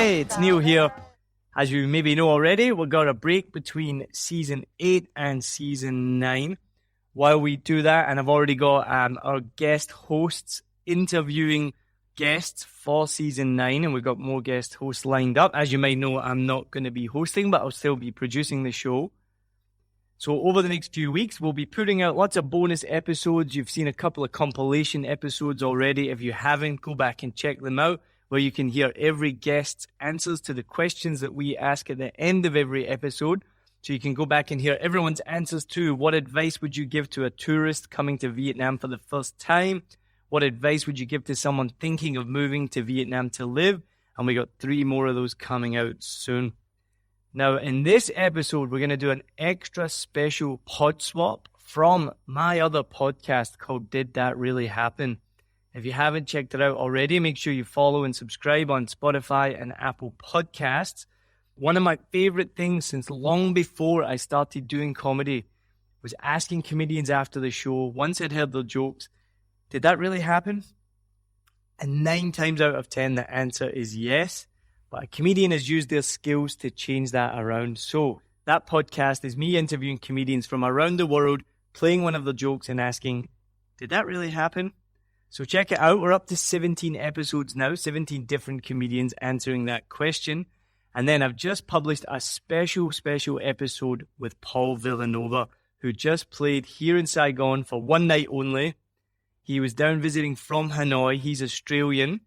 Hey, it's Neil here. As you maybe know already, we've got a break between Season 8 and Season 9. While we do that, and I've already got our guest hosts interviewing guests for Season 9, and we've got more guest hosts lined up. As you might know, I'm not going to be hosting, but I'll still be producing the show. So over the next few weeks, we'll be putting out lots of bonus episodes. You've seen a couple of compilation episodes already. If you haven't, go back and check them out, where you can hear every guest's answers to the questions that we ask at the end of every episode. So you can go back and hear everyone's answers to what advice would you give to a tourist coming to Vietnam for the first time? What advice would you give to someone thinking of moving to Vietnam to live? And we got 3 more of those coming out soon. Now, in this episode, we're going to do an extra special PodSwap from my other podcast called Did That Really Happen? If you haven't checked it out already, make sure you follow and subscribe on Spotify and Apple Podcasts. One of my favorite things since long before I started doing comedy was asking comedians after the show, once I'd heard their jokes, did that really happen? And 9 times out of 10, the answer is yes. But a comedian has used their skills to change that around. So that podcast is me interviewing comedians from around the world, playing one of their jokes and asking, did that really happen? So check it out. We're up to 17 episodes now, 17 different comedians answering that question. And then I've just published a special episode with Paul Villanova, who just played here in Saigon for one night only. He was down visiting from Hanoi. He's Australian.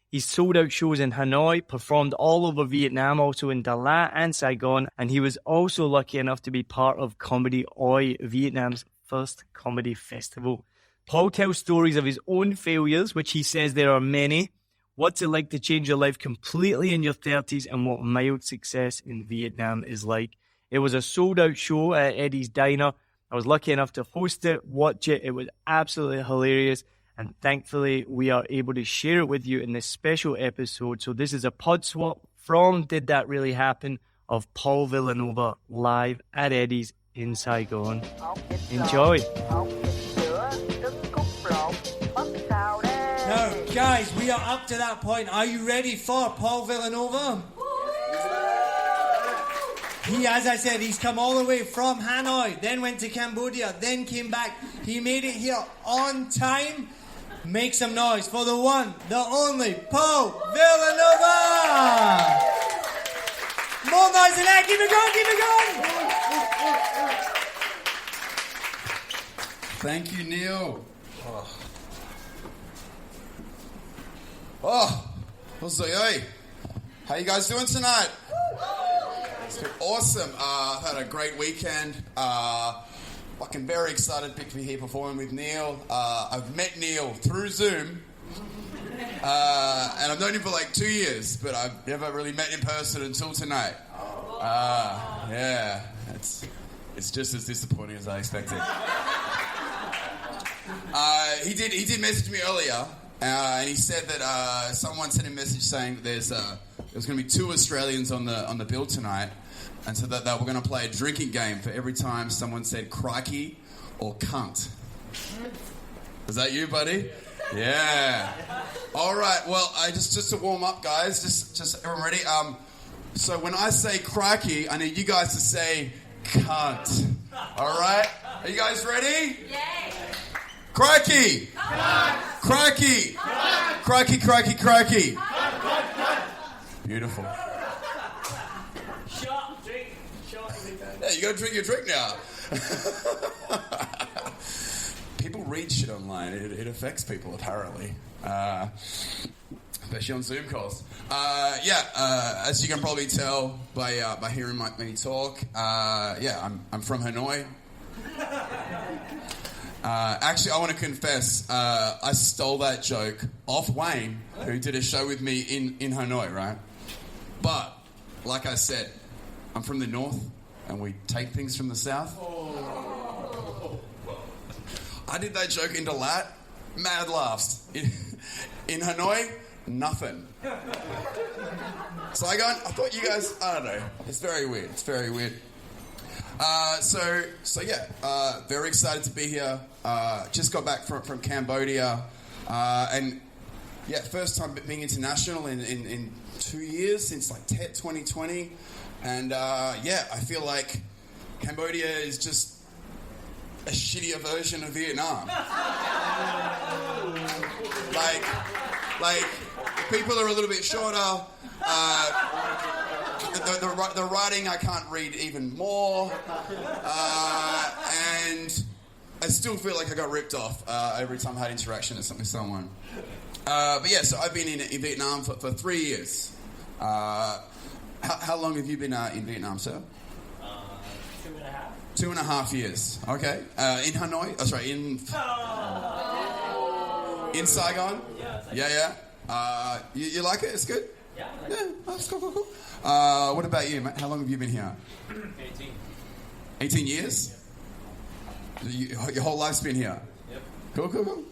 He's sold out shows in Hanoi, performed all over Vietnam, also in Dalat and Saigon. And he was also lucky enough to be part of Comedy Oi, Vietnam's first comedy festival. Paul tells stories of his own failures, which he says there are many. What's it like to change your life completely in your 30s and what mild success in Vietnam is like. It was a sold-out show at Eddie's Diner. I was lucky enough to host it, watch it. It was absolutely hilarious. And thankfully, we are able to share it with you in this special episode. So this is a PodSwap from Did That Really Happen? Of Paul Villanova live at Eddie's in Saigon. Enjoy. Now, guys, we are up to that point. Are you ready for Paul Villanova? He, as I said, he's come all the way from Hanoi, then went to Cambodia, then came back. He made it here on time. Make some noise for the one, the only, Paul Villanova! More noise than that, keep it going, keep it going! Thank you, Neil. What's up, yo? How you guys doing tonight? It's been awesome. I've had a great weekend. Fucking very excited to be here performing with Neil. I've met Neil through Zoom, and I've known him for like 2 years, but I've never really met in person until tonight. Yeah, it's just as disappointing as I expected. He did message me earlier, and he said that someone sent him a message saying that there's going to be 2 Australians on the bill tonight. And so that we're going to play a drinking game for every time someone said crikey or cunt. Is that you, buddy? Yeah. All right. Well, just to warm up, guys. Just everyone ready? So when I say crikey, I need you guys to say cunt. All right. Are you guys ready? Yeah. Crikey. Cunt. Crikey. Cunt. Crikey. Crikey. Crikey. Cunt. Beautiful. Yeah, you gotta drink your drink now. People read shit online. It affects people, apparently. Especially on Zoom calls. As you can probably tell by hearing me talk, I'm from Hanoi. Actually, I want to confess, I stole that joke off Wayne, who did a show with me in Hanoi, right? But, like I said, I'm from the north. And we take things from the south. I did that joke in Dalat, mad laughs. In Hanoi, nothing. Saigon, I thought you guys, I don't know. It's very weird. Very excited to be here. Just got back from Cambodia. And first time being international in 2 years, since like 2020. And I feel like Cambodia is just a shittier version of Vietnam. like people are a little bit shorter. The writing I can't read even more, and I still feel like I got ripped off every time I had interaction with someone. So I've been in Vietnam for 3 years. How long have you been in Vietnam, sir? 2.5. 2.5 years. Okay. In Hanoi? Oh, sorry, in Saigon? Yeah. You like it? It's good? Yeah. That's cool. What about you, mate? How long have you been here? 18. 18 years? Your whole life's been here? Yep. Cool.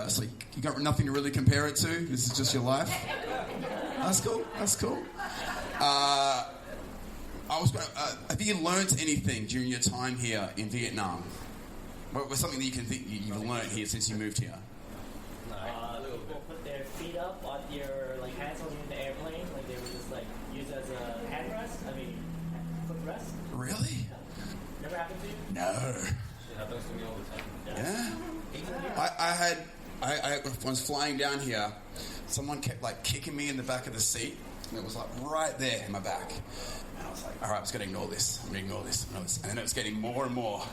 So you got nothing to really compare it to? This is just your life? That's cool. Have you learnt anything during your time here in Vietnam? What was something that you can think you've learnt here since you moved here? People put their feet up on your hands on the airplane, they were just used as a handrest. Footrest. Really? Never happened to you? No. It happens to me all the time. Yeah. I was flying down here. Someone kept kicking me in the back of the seat, and it was right there in my back. And I was like, all right, I'm just going to ignore this. I'm going to ignore this. And then it was getting more and more.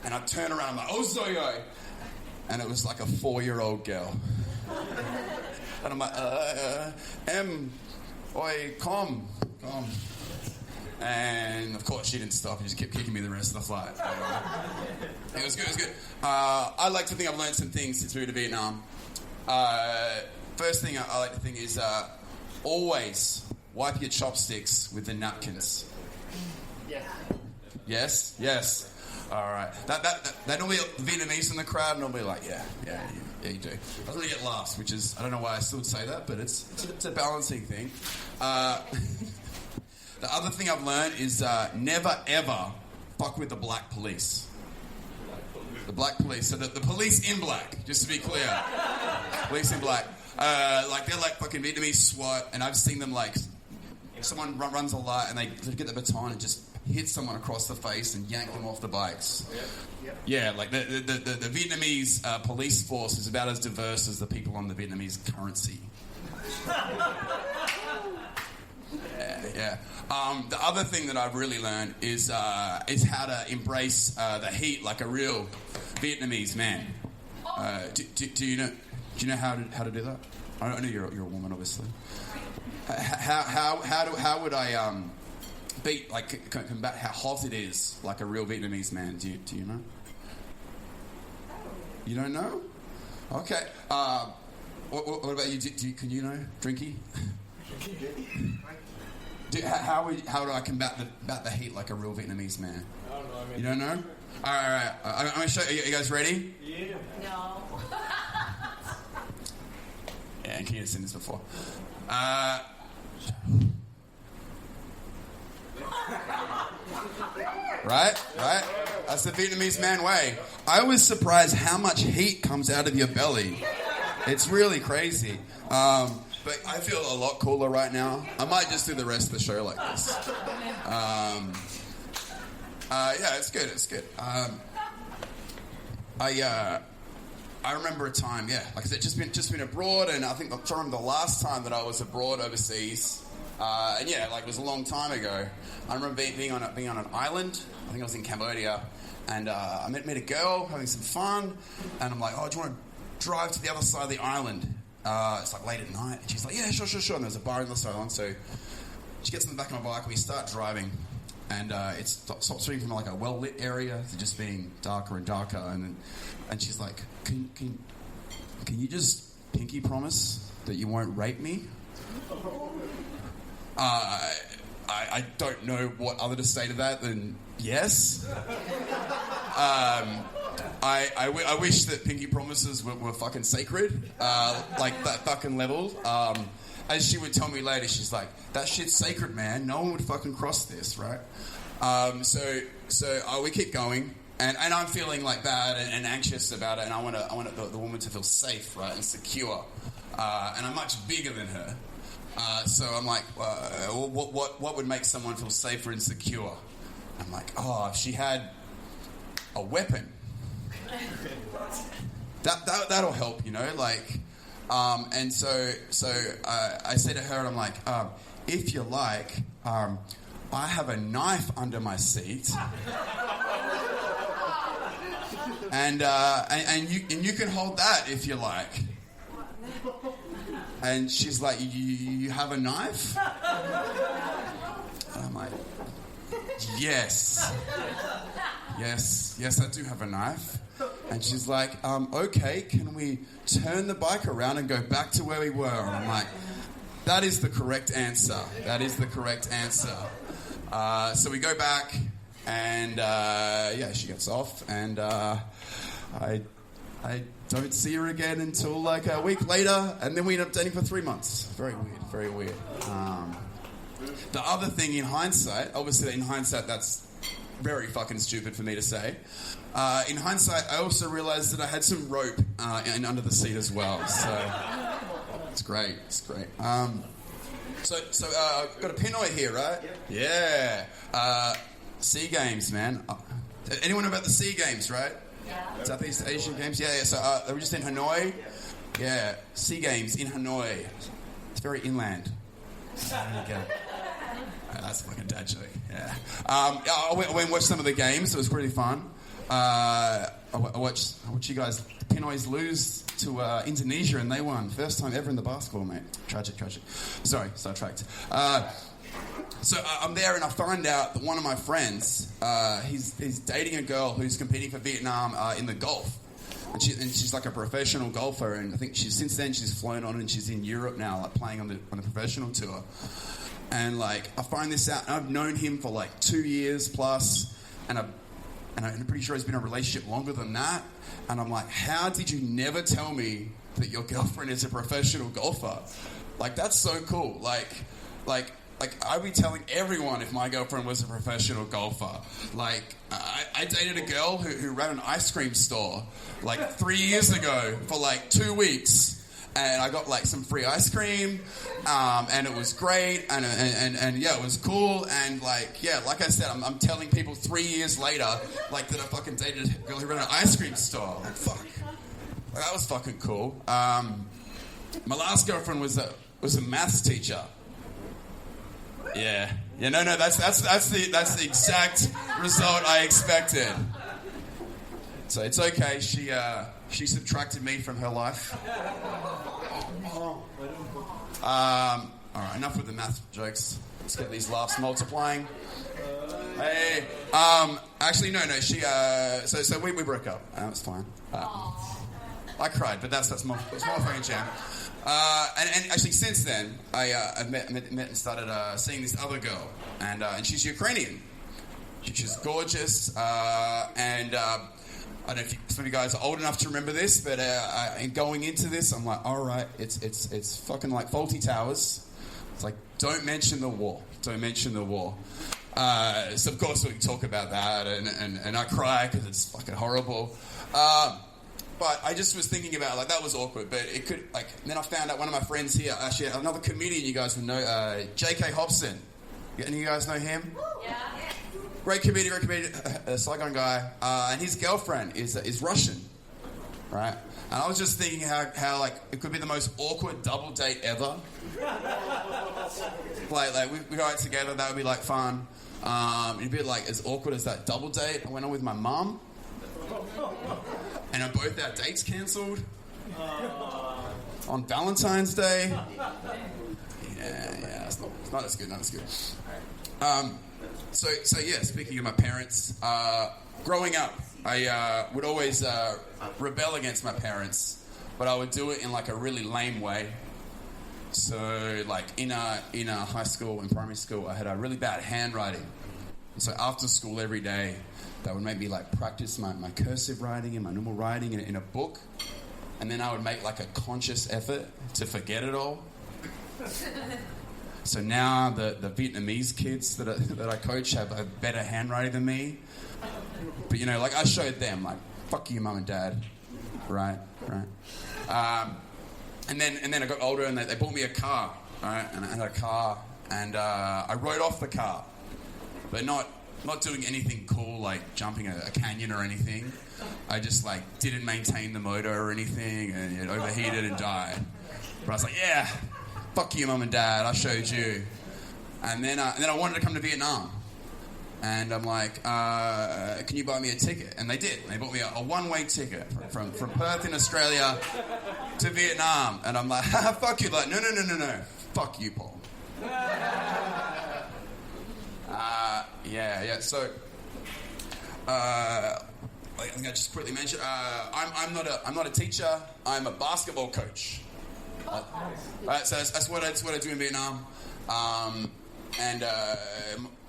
And I turn around, I'm like, oh, Zoyo. And it was like a 4-year-old girl. And I'm like, oi, come. And of course she didn't stop. She just kept kicking me the rest of the flight. It was good. I like to think I've learned some things since moving to Vietnam. First thing I like to think is always wipe your chopsticks with the napkins. Yes. All right. That normally Vietnamese in the crowd normally yeah, you do. Doesn't really get laughs, which is, I don't know why I still would say that, but it's a balancing thing. The other thing I've learned is never ever fuck with the black police. The black police. So the police in black, just to be clear. Police in black. They're like fucking Vietnamese SWAT, and I've seen them someone runs a light and they get the baton and just hit someone across the face and yank them off the bikes. Yeah, the Vietnamese police force is about as diverse as the people on the Vietnamese currency. Yeah. The other thing that I've really learned is how to embrace the heat like a real Vietnamese man. Do you know how to do that? I know you're a woman, obviously. How would I combat how hot it is like a real Vietnamese man? Do you know? You don't know? Okay. What about you? Can you know Drinky? How do I combat the heat like a real Vietnamese man? I don't know. You don't know? All right. I'm going to show you. You guys ready? Yeah. No. Yeah, and Keena's seen this before. Right? That's the Vietnamese man way. I was surprised how much heat comes out of your belly. It's really crazy. But I feel a lot cooler right now. I might just do the rest of the show like this. It's good. I remember a time, like I said, just been abroad, and I think I remember the last time that I was abroad overseas, it was a long time ago. I remember being on an island. I think I was in Cambodia, and I met a girl having some fun, and I'm like, oh, do you want to drive to the other side of the island? It's late at night, and she's like, yeah, sure. And there's a bar in the island, so she gets in the back of my bike, and we start driving, and it stops swinging from a well-lit area to just being darker and darker, and she's like, can you just pinky promise that you won't rape me? I don't know what other to say to that than yes. I wish that pinky promises were fucking sacred, like that fucking level. As she would tell me later, she's like, that shit's sacred, man. No one would fucking cross this, right? So we keep going, And I'm feeling like bad and anxious about it, and I want the woman to feel safe, right, and secure. And I'm much bigger than her. So I'm like, what would make someone feel safer and secure? I'm like, if she had a weapon, that'll help, you know, like. And so I say to her, and I'm like, if you like, I have a knife under my seat. And you can hold that if you like. And she's like, you have a knife? And I'm like, yes, I do have a knife. And she's like, okay, can we turn the bike around and go back to where we were? And I'm like, that is the correct answer. That is the correct answer. So we go back, and she gets off, and I don't see her again until like a week later, and then we end up dating for 3 months. Very weird, very weird. The other thing in hindsight, obviously in hindsight that's very fucking stupid for me to say. In hindsight, I also realized that I had some rope under the seat as well. So it's great. It's great. So I've got a Hanoi here, right? Yeah. Sea Games, man. Anyone know about the Sea Games, right? Yeah. Southeast Asian Games? Yeah. So they were just in Hanoi. Yeah. Sea Games in Hanoi. It's very inland. There you go. That's a fucking dad joke. Yeah. I went and watched some of the games. It was pretty fun. I watched you guys, the Pinoys, lose to Indonesia, and they won. First time ever in the basketball, mate. Tragic. Sorry, sidetracked. So I'm there, and I find out that one of my friends, he's dating a girl who's competing for Vietnam in the golf. And she's like a professional golfer, and I think since then she's flown on, and she's in Europe now, like playing on the professional tour. And like I find this out, and I've known him for like 2 years plus, and I'm pretty sure he's been in a relationship longer than that. And I'm like, how did you never tell me that your girlfriend is a professional golfer? Like, that's so cool. Like I'd be telling everyone if my girlfriend was a professional golfer. Like, I dated a girl who ran an ice cream store like 3 years ago for like 2 weeks. And I got like some free ice cream, and it was great, and yeah, it was cool, and like I said, I'm telling people 3 years later, like that I fucking dated a girl who ran an ice cream store. Like, fuck, like, that was fucking cool. My last girlfriend was a maths teacher. Yeah, no, that's the exact result I expected. So it's okay. She subtracted me from her life. All right, enough with the math jokes. Let's get these laughs multiplying. Hey, actually, no. She, so we broke up. It's fine. I cried, but that's more fucking jam. And actually, since then, I met and started seeing this other girl, and she's Ukrainian. She's gorgeous, and. I don't know if some of you guys are old enough to remember this, but going into this, I'm like, all right, it's fucking like Faulty Towers. It's like, don't mention the war. Don't mention the war. So, of course, we can talk about that, and I cry because it's fucking horrible. But I just was thinking about, like, that was awkward, but it could, like, then I found out one of my friends here, actually another comedian you guys would know, J.K. Hobson. Any of you guys know him? Yeah. Great comedian, Saigon guy, and his girlfriend is Russian, right? And I was just thinking how like it could be the most awkward double date ever. like we go out together, that would be like fun. It'd be like as awkward as that double date I went on with my mum, and both our dates cancelled on Valentine's Day. Yeah, it's not as good. Not as good. So yeah, speaking of my parents, growing up, I would always rebel against my parents, but I would do it in like a really lame way. So like in a high school and primary school, I had a really bad handwriting. And so after school every day, they would make me like practice my cursive writing and my normal writing in a book, and then I would make like a conscious effort to forget it all. So now the Vietnamese kids that I coach have a better handwriting than me. But, you know, like, I showed them, like, fuck you, mum and dad. Right. And then I got older and they bought me a car, right? And I had a car and I rode off the car. But not doing anything cool like jumping a canyon or anything. I just like didn't maintain the motor or anything and it overheated and died. But I was like, yeah, fuck you, mum and dad, I showed you. And then I wanted to come to Vietnam. And I'm like, can you buy me a ticket? And they did. They bought me a one-way ticket from Perth in Australia to Vietnam. And I'm like, fuck you. Like, no. Fuck you, Paul. Yeah. So, I think I just quickly mentioned, I'm not a teacher. I'm a basketball coach. So that's what I do in Vietnam. And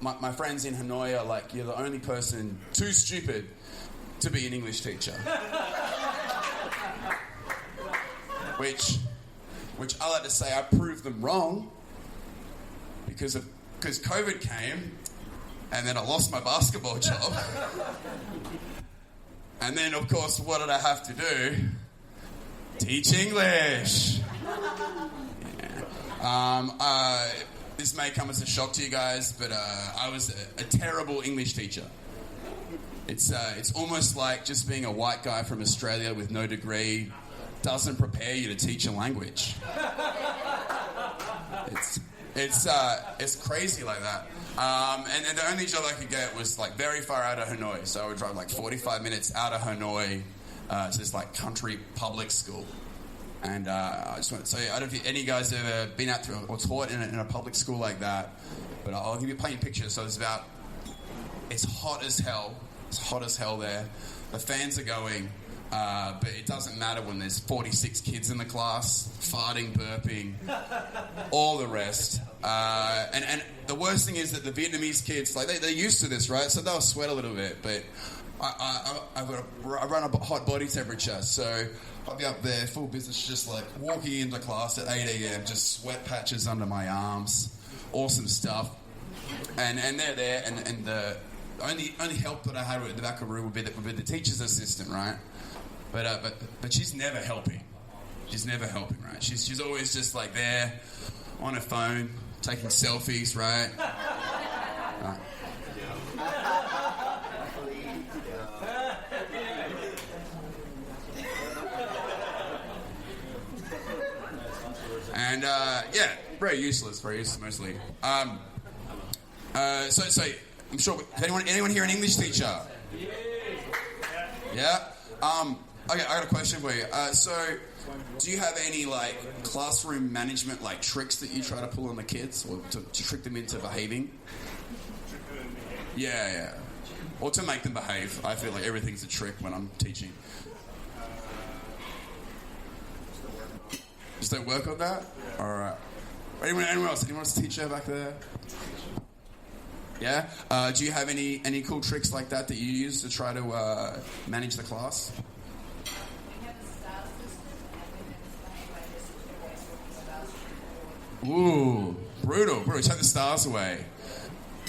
my friends in Hanoi are like, you're the only person too stupid to be an English teacher. Which I like to say I proved them wrong because COVID came and then I lost my basketball job. And then, of course, what did I have to do? Teach English. Yeah. This may come as a shock to you guys, but I was a terrible English teacher. It's almost like just being a white guy from Australia with no degree doesn't prepare you to teach a language. It's crazy like that. And the only job I could get was like very far out of Hanoi, so I would drive like 45 minutes out of Hanoi to this like country public school. And I just want to say, I don't know if any guys have ever been out to or taught in a public school like that, but I'll give you plain pictures. So it's hot as hell. It's hot as hell there. The fans are going, but it doesn't matter when there's 46 kids in the class, farting, burping, all the rest. And the worst thing is that the Vietnamese kids, like they're used to this, right? So they'll sweat a little bit, but I run a hot body temperature, so I'll be up there, full business, just like walking into class at 8 a.m., just sweat patches under my arms, awesome stuff. And they're there, and the only help that I had at the back of the room would be the teacher's assistant, right? But she's never helping. She's never helping, right? She's always just like there on her phone, taking selfies, right? And very useless mostly. So I'm sure. Anyone here an English teacher? Yeah. Okay, I got a question for you. So, do you have any like classroom management like tricks that you try to pull on the kids, or to trick them into behaving? Yeah. Or to make them behave. I feel like everything's a trick when I'm teaching. Just don't work on that? Alright. Anyone else? Anyone else a teacher back there? Yeah? Do you have any cool tricks like that you use to try to manage the class? Ooh, brutal. Take the stars away.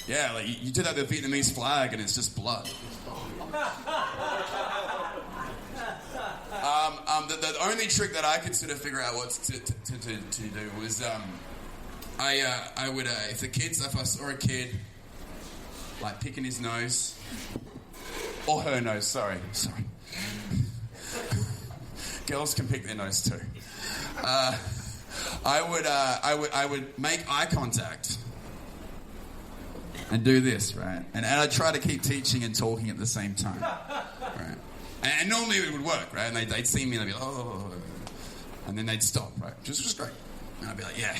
Yeah, like you do that with the Vietnamese flag and it's just blood. The only trick that I could sort of figure out what to do was I would if I saw a kid like picking his nose or her nose, sorry, girls can pick their nose too. I would make eye contact and do this, right? And I'd try to keep teaching and talking at the same time, right? And normally it would work, right? And they'd see me and they'd be like, oh, and then they'd stop, right? Which was great. And I'd be like, yeah,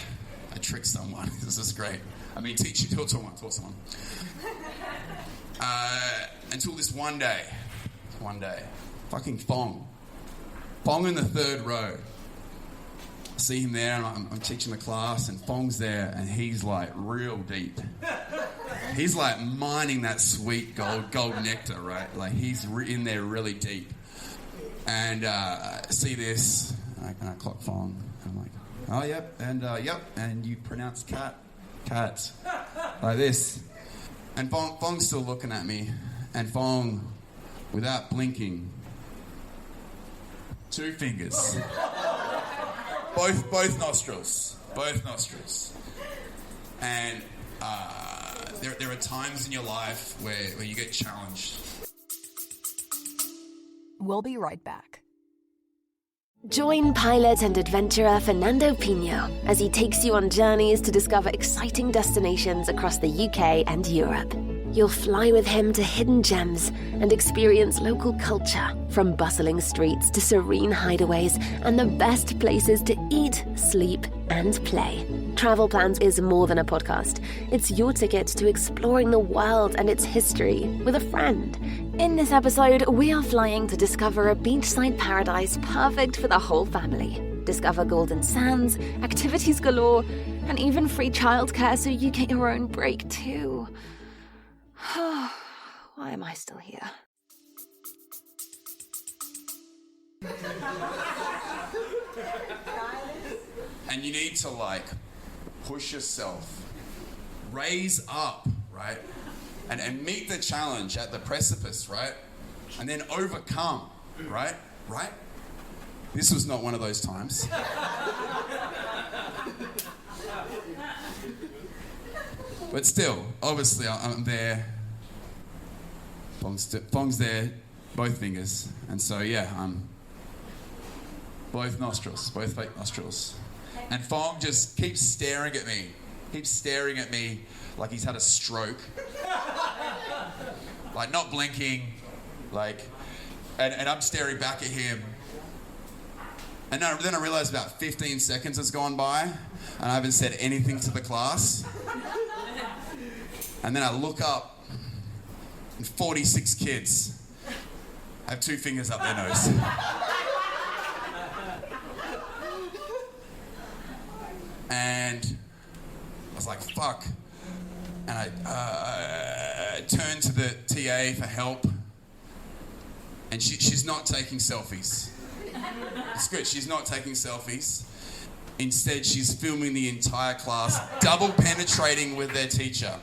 I tricked someone. This is great. I mean, talk to someone. Until this one day, fucking Fong in the third row. I see him there, and I'm teaching the class, and Fong's there, and he's like real deep. He's like mining that sweet gold nectar, right? Like he's in there really deep. And see this, and I clock Fong. I'm like, oh yep, and you pronounce cat, like this. And Fong's still looking at me, and Fong without blinking. 2 fingers. Both nostrils. Both nostrils. And there are times in your life where you get challenged. We'll be right back. Join pilot and adventurer Fernando Pino as he takes you on journeys to discover exciting destinations across the UK and Europe. You'll fly with him to hidden gems and experience local culture, from bustling streets to serene hideaways and the best places to eat, sleep, and play. Travel Plans is more than a podcast. It's your ticket to exploring the world and its history with a friend. In this episode, we are flying to discover a beachside paradise perfect for the whole family. Discover golden sands, activities galore, and even free childcare so you get your own break too. Why am I still here? And you need to push yourself, raise up, right? And meet the challenge at the precipice, right? And then overcome, right? Right? This was not one of those times. But still, obviously, I'm there. Fong's there, both fingers. And so, yeah, both nostrils, both fake nostrils. And Fong just keeps staring at me like he's had a stroke. Not blinking, and I'm staring back at him. And then I realize about 15 seconds has gone by, and I haven't said anything to the class. And then I look up, and 46 kids have 2 fingers up their nose. And I was like, fuck. And I turned to the TA for help. And she's not taking selfies. It's good, she's not taking selfies. Instead, she's filming the entire class, double penetrating with their teacher.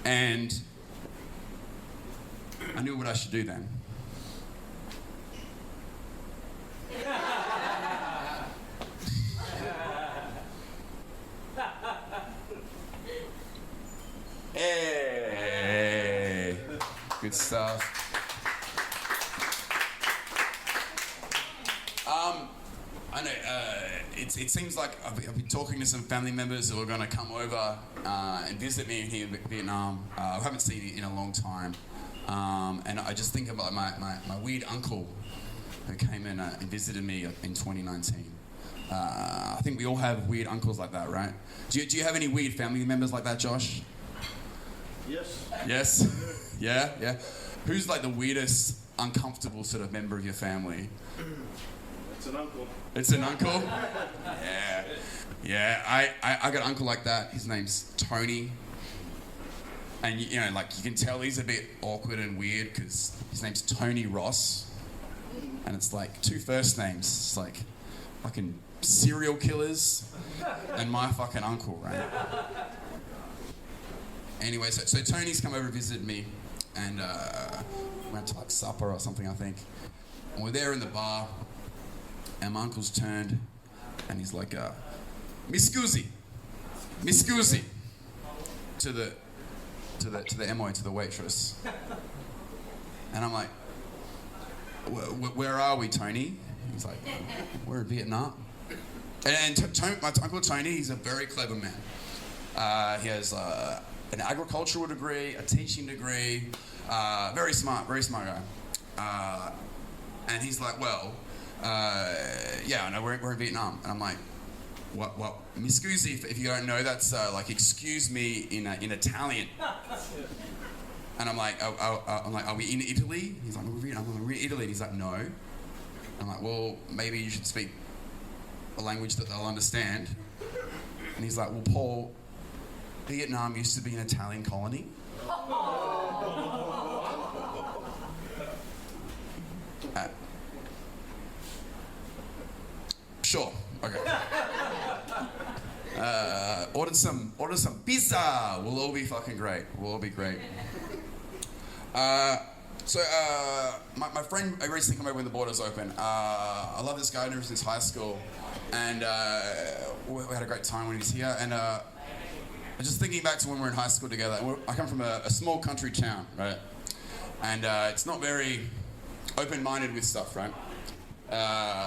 And I knew what I should do then. Hey, good stuff. I know it seems like I've been talking to some family members who are going to come over and visit me here in Vietnam. I haven't seen it in a long time, and I just think about my weird uncle who came in and visited me in 2019. I think we all have weird uncles like that, right? Do you have any weird family members like that, Josh? Yes. Yes? Yeah? Who's the weirdest, uncomfortable sort of member of your family? It's an uncle. It's an uncle? Yeah. I got an uncle like that. His name's Tony. And, you can tell he's a bit awkward and weird because his name's Tony Ross. And it's 2 first names. It's fucking serial killers and my fucking uncle, right? Anyway, so Tony's come over and visited me, and we went to supper or something, I think. And we're there in the bar, and my uncle's turned, and he's like, Miss Scusi, to the MO, to the waitress. And I'm like, where are we, Tony? He's like, we're in Vietnam. And my Uncle Tony, he's a very clever man. He has an agricultural degree, a teaching degree, very smart guy. And he's like, well, yeah, I know we're in Vietnam. And I'm like, what? Mi scusi, if you don't know, that's excuse me in Italian. And I'm like, are we in Italy? He's like, we're in Italy. And he's like, no. I'm like, well, maybe you should speak a language that they'll understand. And he's like, well, Paul, Vietnam used to be an Italian colony. Sure, okay. Ordered some pizza. We'll all be fucking great. We'll all be great. My friend recently came over when the borders open. I love this guy, I knew him since high school, and we had a great time when he was here. And just thinking back to when we were in high school together. I come from a small country town, right? And it's not very open-minded with stuff, right?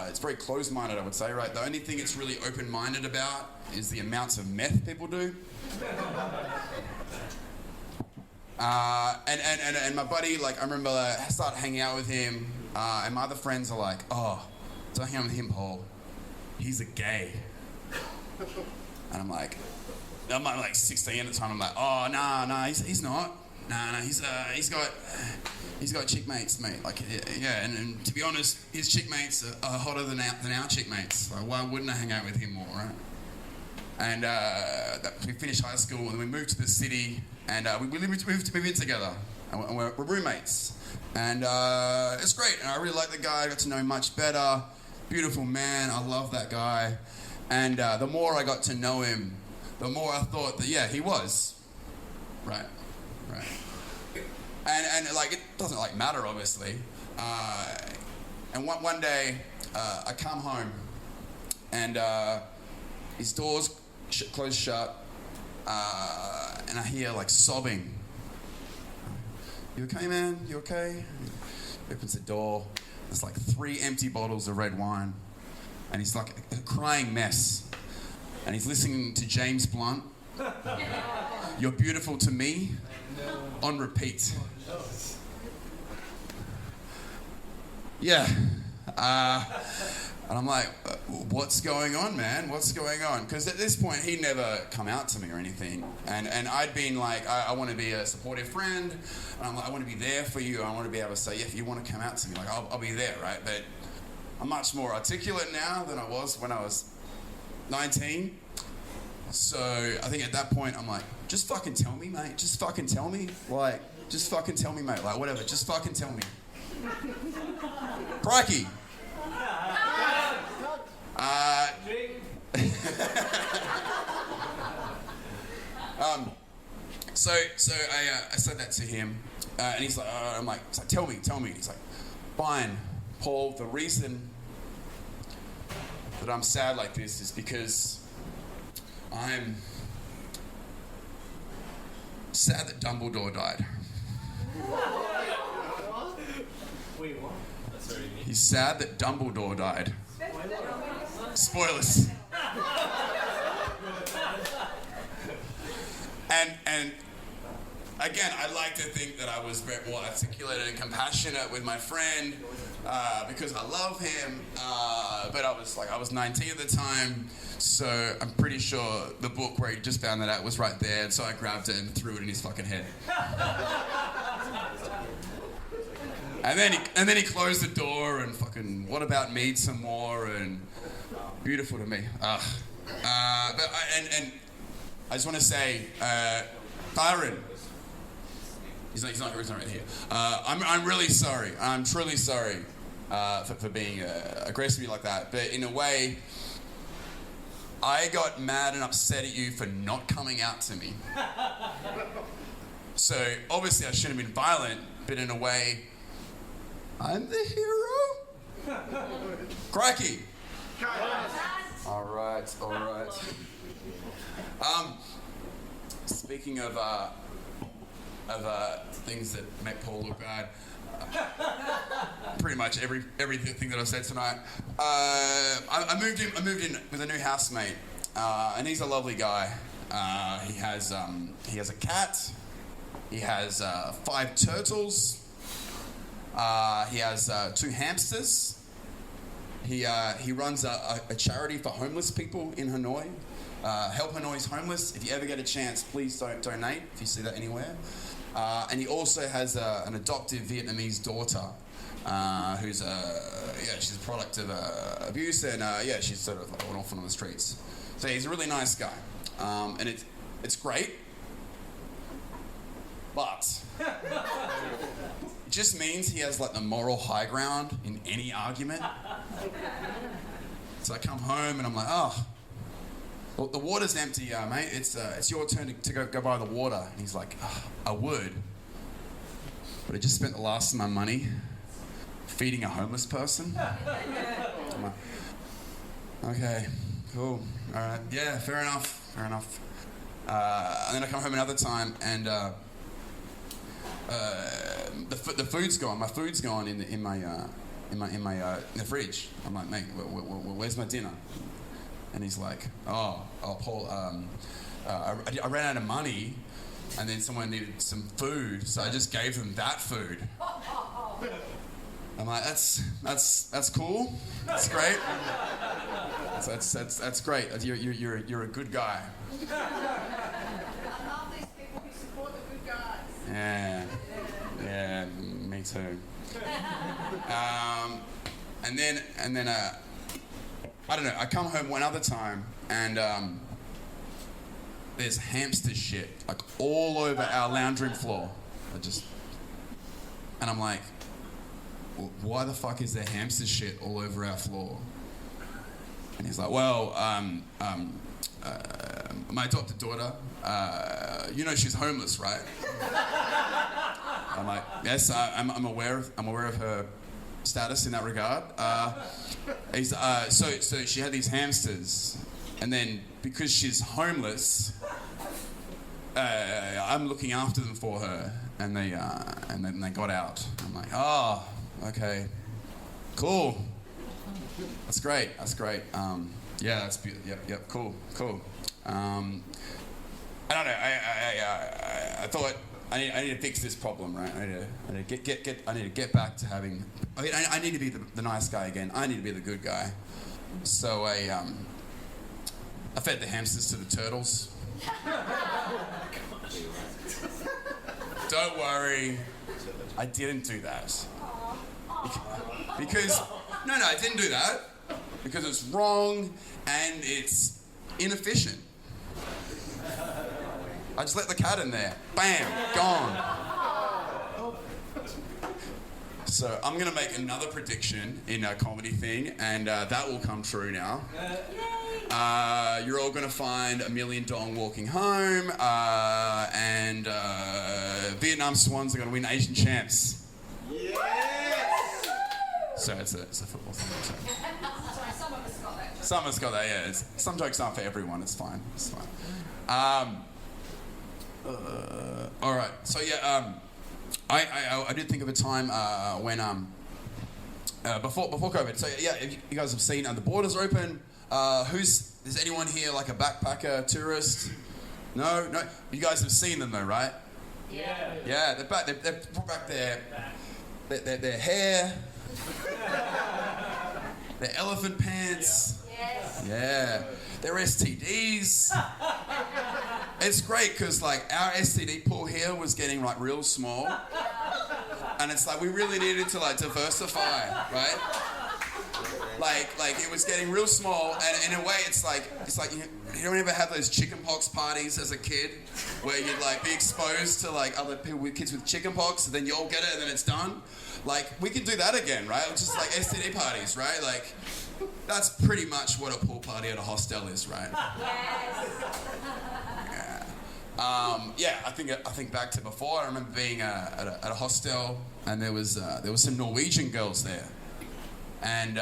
It's very closed-minded, I would say, right? The only thing it's really open-minded about is the amounts of meth people do. And my buddy, like, I remember I started hanging out with him, and my other friends are like, oh, don't hang out with him, Paul. He's a gay. And I'm like 16 at the time. I'm like, oh, nah, he's not. Nah, he's got chick mates, mate. Like, yeah, and to be honest, his chick mates are hotter than our chick mates. Like, why wouldn't I hang out with him more, right? And we finished high school, and we moved to the city, and we moved in together, and we're roommates. And it's great, and I really like the guy. I got to know him much better. Beautiful man, I love that guy. And the more I got to know him, the more I thought that, yeah, he was. Right. And like, it doesn't like matter, obviously. And one day, I come home, and his door's closed shut, and I hear like sobbing. You okay, man? You okay? He opens the door. There's like 3 empty bottles of red wine, and he's like a crying mess. And he's listening to James Blunt. You're beautiful to me, on repeat. Yeah. And I'm like, what's going on, man? What's going on? Because at this point, he'd never come out to me or anything. And I'd been like, I want to be a supportive friend. And I'm like, I want to be there for you. I want to be able to say, yeah, if you want to come out to me, like, I'll be there, right? But I'm much more articulate now than I was when I was 19. So I think at that point, I'm like, just fucking tell me, mate. Just fucking tell me. Like, just fucking tell me, mate. Like, whatever. Just fucking tell me. Crikey. So I said that to him, and he's like, I'm like, tell me. He's like, fine, Paul, the reason that I'm sad like this is because I'm sad that Dumbledore died. Wait, what? That's very neat. He's sad that Dumbledore died. Spoilers. And again, I like to think that I was very well articulated and compassionate with my friend because I love him. But I was 19 at the time, so I'm pretty sure the book where he just found that out was right there. And so I grabbed it and threw it in his fucking head. And then he closed the door and fucking what about me some more and beautiful to me. But I just want to say, Byron. He's not right here. I'm really sorry. I'm truly sorry for being aggressive like that. But in a way, I got mad and upset at you for not coming out to me. So obviously I shouldn't have been violent, but in a way, I'm the hero. Crikey. All right. Speaking of things that make Paul look bad, pretty much everything that I've said tonight. I moved in with a new housemate, and he's a lovely guy. He has a cat. He has 5 turtles. He has 2 hamsters. He runs a charity for homeless people in Hanoi. Help Hanoi's homeless. If you ever get a chance, please don't donate if you see that anywhere. And he also has an adoptive Vietnamese daughter who's she's a product of abuse, and she's sort of like an orphan on the streets. So he's a really nice guy, and it's great, but it just means he has like the moral high ground in any argument. So I come home and I'm like, oh, well, the water's empty, mate. It's your turn to go buy the water. And he's like, oh, I would. but I just spent the last of my money feeding a homeless person. I'm like, okay, cool, all right, yeah, fair enough. And then I come home another time, and the food's gone. My food's gone in the fridge. I'm like, mate, where's my dinner? And he's like, oh, Paul, I ran out of money, and then someone needed some food, so I just gave them that food. I'm like, that's cool. That's great. That's great. You're a good guy. I love these people who support the good guys. Yeah, me too. And then I don't know. I come home one other time, and there's hamster shit like all over our lounge room floor. And I'm like, why the fuck is there hamster shit all over our floor? And he's like, well, my adopted daughter, she's homeless, right? I'm like, yes, I'm aware of her status in that regard. So she had these hamsters, and then because she's homeless, I'm looking after them for her, and then they got out. I'm like, oh, okay, cool. That's great. Yeah, that's beautiful. Yep, cool. I don't know. I thought I need to fix this problem, right? I need to get back to having. I need to be the nice guy again. I need to be the good guy. So I fed the hamsters to the turtles. Don't worry, I didn't do that. Because no, I didn't do that because it's wrong and it's inefficient. I just let the cat in there. Bam, gone. So I'm going to make another prediction in a comedy thing, and that will come true now. You're all going to find $1 million walking home, and Vietnam Swans are going to win Asian champs. So it's a football thing. So. Sorry, some of us got that. Some of us got that, yeah. Some jokes aren't for everyone, it's fine. All right, so yeah, I did think of a time when before COVID. So yeah, if you guys have seen the borders are open. Is anyone here like a backpacker tourist? No. You guys have seen them though, right? Yeah. Yeah, they're back. They've brought back their hair, their elephant pants. Yes. Yeah, their STDs. It's great because like our STD pool here was getting like real small, and it's like we really needed to like diversify, right? Like it was getting real small, and in a way it's like you don't ever have those chickenpox parties as a kid where you'd like be exposed to like other people with kids with chickenpox, and then you all get it and then it's done. Like we could do that again, right? Just like STD parties, right? Like that's pretty much what a pool party at a hostel is, right? Yes. I think back to before. I remember being at a hostel, and there was some Norwegian girls there, and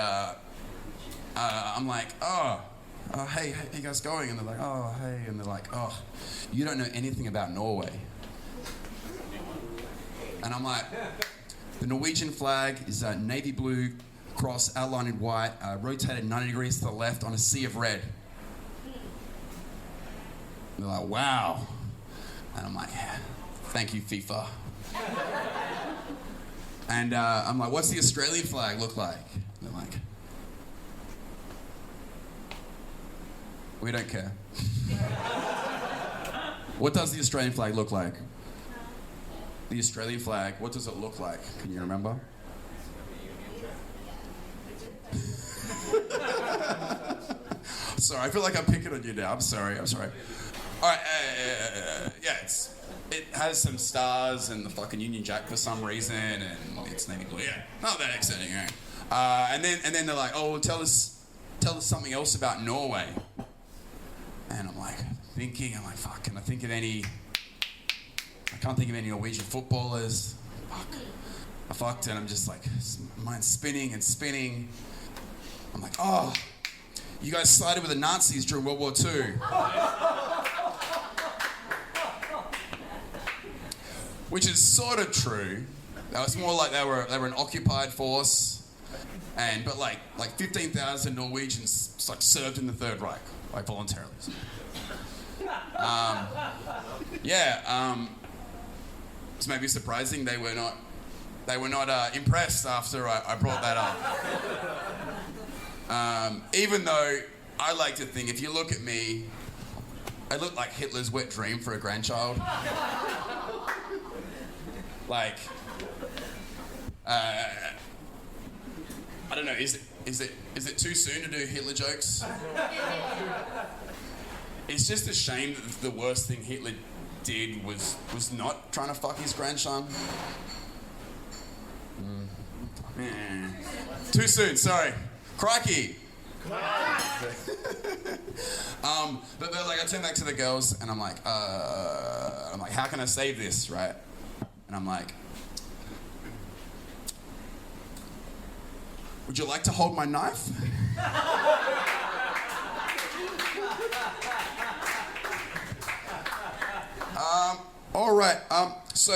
I'm like, hey, how you guys going? And they're like, oh, hey, and they're like, oh, you don't know anything about Norway. And I'm like, the Norwegian flag is a navy blue cross outlined in white, rotated 90 degrees to the left on a sea of red. And they're like, wow. And I'm like, yeah, thank you, FIFA. And I'm like, what's the Australian flag look like? And they're like, we don't care. What does the Australian flag look like? The Australian flag, what does it look like? Can you remember? Sorry, I feel like I'm picking on you now. I'm sorry. All right, yeah, it has some stars and the fucking Union Jack for some reason, and it's navy blue. Yeah, not that exciting, right? And then they're like, oh, well, tell us something else about Norway. And I'm like thinking, fuck, can I think of any? I can't think of any Norwegian footballers. fuck. I fucked and I'm just like, mind spinning and spinning. I'm like, oh, you guys sided with the Nazis during World War II. Which is sort of true. That was more like they were an occupied force, but like 15,000 Norwegians like served in the Third Reich, like voluntarily. It's maybe surprising they were not impressed after I brought that up. Even though I like to think, if you look at me, I look like Hitler's wet dream for a grandchild. Like, I don't know. Is it too soon to do Hitler jokes? It's just a shame that the worst thing Hitler did was not trying to fuck his grandson. Too soon. Sorry. Crikey. But like I turn back to the girls and I'm like, how can I save this, right? And I'm like, would you like to hold my knife? All right. So,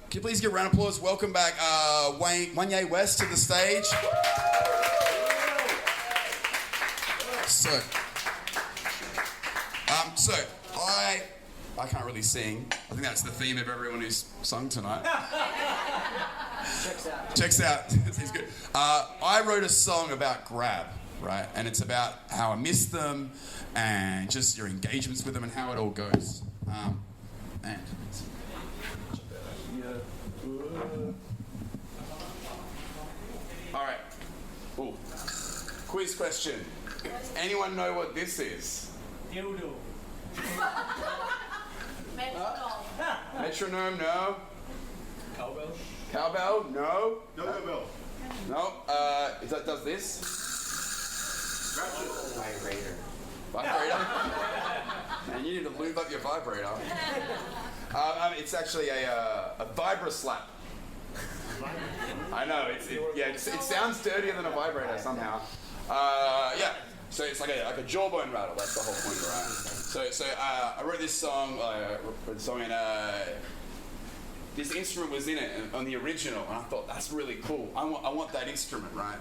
can you please give a round of applause? Welcome back, Wanye West to the stage. So, I can't really sing. I think that's the theme of everyone who's sung tonight. Checks out. Seems good. I wrote a song about grab, right? And it's about how I miss them and just your engagements with them and how it all goes. All right. Ooh. Quiz question. Anyone know what this is? Dildo. Metronome, no. Cowbell. Cowbell, no. Go-go bell. No. Does this? Vibrator. Vibrator. Man, you need to lube up your vibrator. It's actually a vibra slap. I know. It sounds dirtier than a vibrator somehow. Yeah. So it's like a jawbone rattle. That's the whole point, right? So I wrote this song. And this instrument was in it on the original, and I thought that's really cool. I want that instrument, right?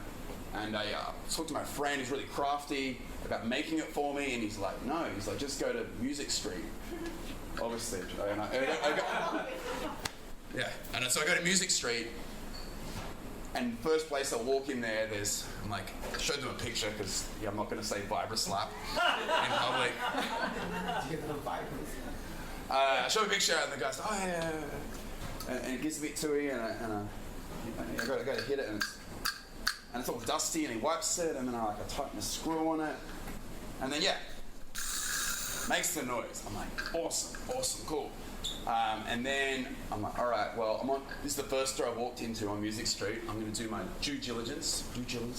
And I talked to my friend who's really crafty about making it for me, and he's like, no. He's like, just go to Music Street. Obviously. And so I go to Music Street, and first place I walk in there, I'm like, I showed them a picture because I'm not going to say vibra slap in public. I showed a picture, and the guy's like, oh yeah. And it gets a bit tooey, and I go to hit it, and it's all dusty, and he wipes it, and then I tighten the screw on it, and then makes the noise. I'm like, awesome, cool. And then I'm like, all right, well, this is the first store I walked into on Music Street. I'm going to do my due diligence.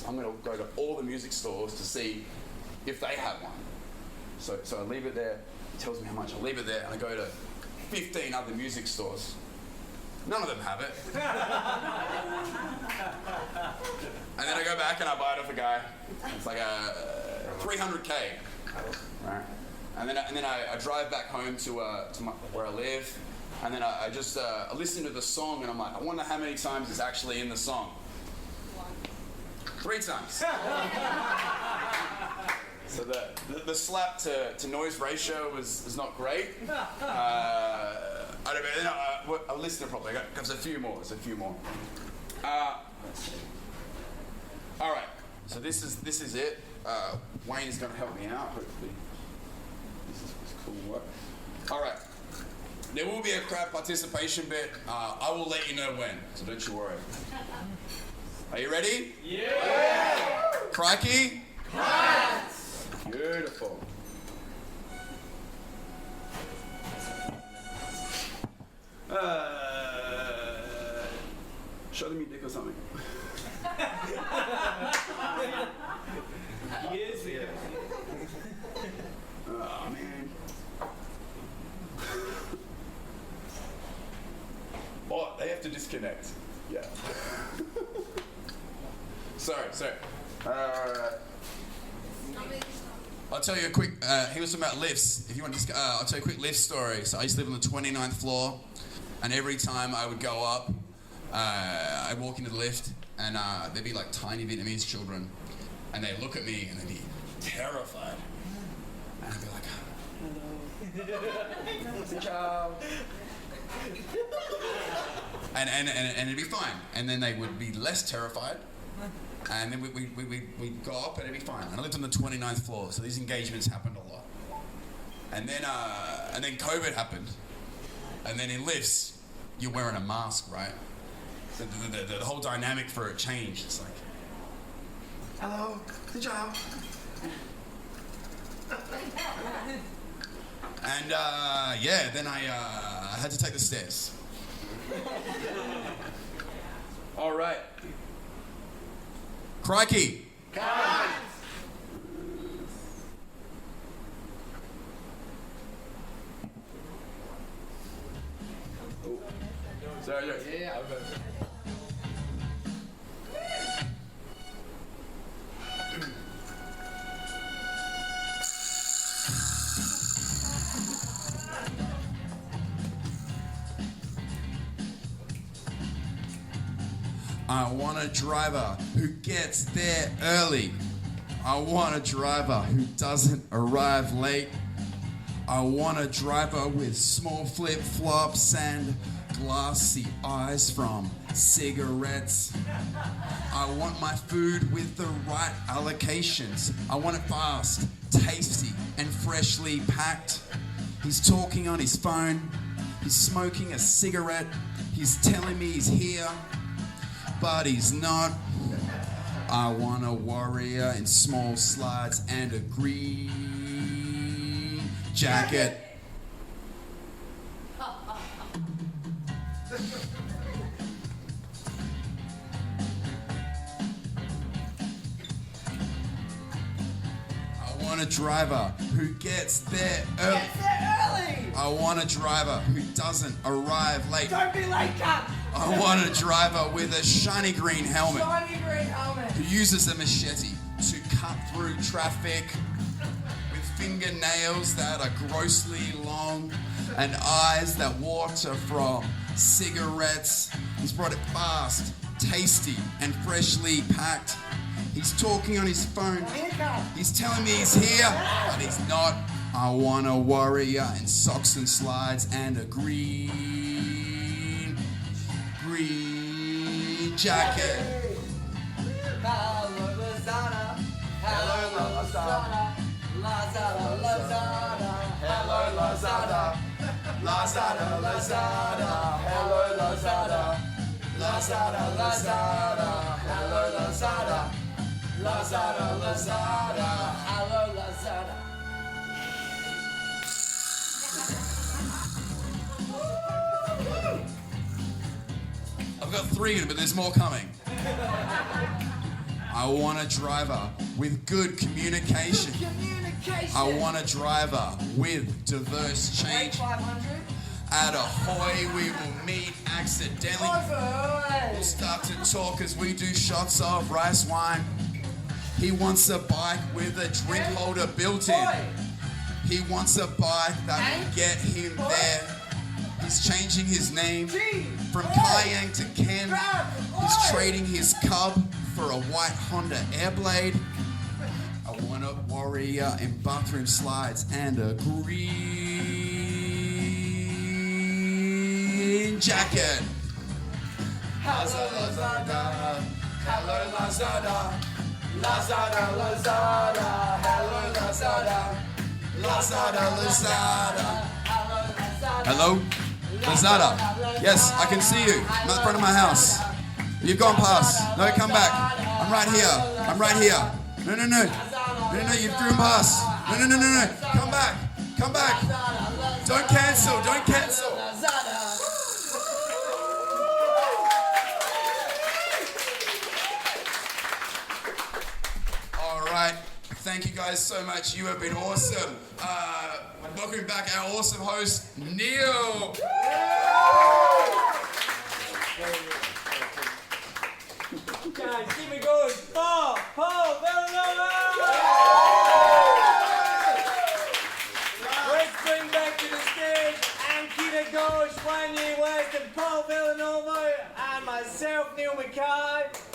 I'm going to go to all the music stores to see if they have one. So I leave it there. It tells me how much. I leave it there, and I go to 15 other music stores. None of them have it. And then I go back and I buy it off a guy. It's like a $300K, right? And then I drive back home to where I live, and then I just listen to the song, and I'm like, I wonder how many times it's actually in the song. 3 times. So the slap to noise ratio was not great. I don't know. I listened to it properly. There's a few more. All right. So this is it. Wayne is going to help me out. Hopefully, this is cool work. All right. There will be a crowd participation bit. I will let you know when. So don't you worry. Are you ready? Yeah. Crikey. Yes. Beautiful. Show them your dick or something. Yes, yeah. Oh, man. Oh, they have to disconnect. Yeah. sorry. I'll tell you a quick, he was talking about lifts. If you want to, I'll tell you a quick lift story. So I used to live on the 29th floor, and every time I would go up, I'd walk into the lift, and there'd be like tiny Vietnamese children, and they'd look at me, and they'd be terrified. And I'd be like, hello. and it'd be fine. And then they would be less terrified. And then we'd go up and it'd be fine. And I lived on the 29th floor, so these engagements happened a lot. And then COVID happened. And then in lifts, you're wearing a mask, right? So the whole dynamic for it changed. It's like, hello, good job. And then I had to take the stairs. All right. Crikey. Sorry. Yeah. I want a driver who gets there early. I want a driver who doesn't arrive late. I want a driver with small flip-flops and glassy eyes from cigarettes. I want my food with the right allocations. I want it fast, tasty, and freshly packed. He's talking on his phone. He's smoking a cigarette. He's telling me he's here, but he's not. I want a warrior in small slides and a green jacket. I want a driver who gets there early. I want a driver who doesn't arrive late. Don't be late, cut! I want a driver with a shiny green helmet. Who uses a machete to cut through traffic with fingernails that are grossly long and eyes that water from cigarettes. He's brought it fast, tasty, and freshly packed. He's talking on his phone. He's telling me he's here, but he's not. I want a warrior in socks and slides and a green jacket. Hello, Lazada. Hello, Lazada. Lazada, Lazada. Hello, Lazada. Lazada, Lazada. Hello, Lazada. Lazada, Lazada. Hello, Lazada. Lazada, Lazada. Hello, Lazada. I've got 3, but there's more coming. I want a driver with good communication. I want a driver with diverse change. 500. At Ahoy, we will meet accidentally. We'll start to talk as we do shots of rice wine. He wants a bike with a drink holder built in. He wants a bike that will get him there. He's changing his name from Kayang to Ken. He's trading his Cub for a white Honda Airblade. I want a warrior in bathroom slides and a green jacket. Hello, Lazada. Hello, Lazada. Lazada, Lazada. Hello, Lazada. Lazada, Lazada. Hello? Lazada. Yes, I can see you. I'm at the front of my house. You've gone past. No, come back. I'm right here. I'm right here. No. No, you've driven past. No. Come back. Come back. Don't cancel. Don't cancel. All right. Thank you guys so much. You have been awesome. Welcome back our awesome host, Neil. Guys, keep it going. Paul Villanova! Let's bring back to the stage Ankita Ghosh, Wanye West, and Paul Villanova, and myself, Neil Mackay.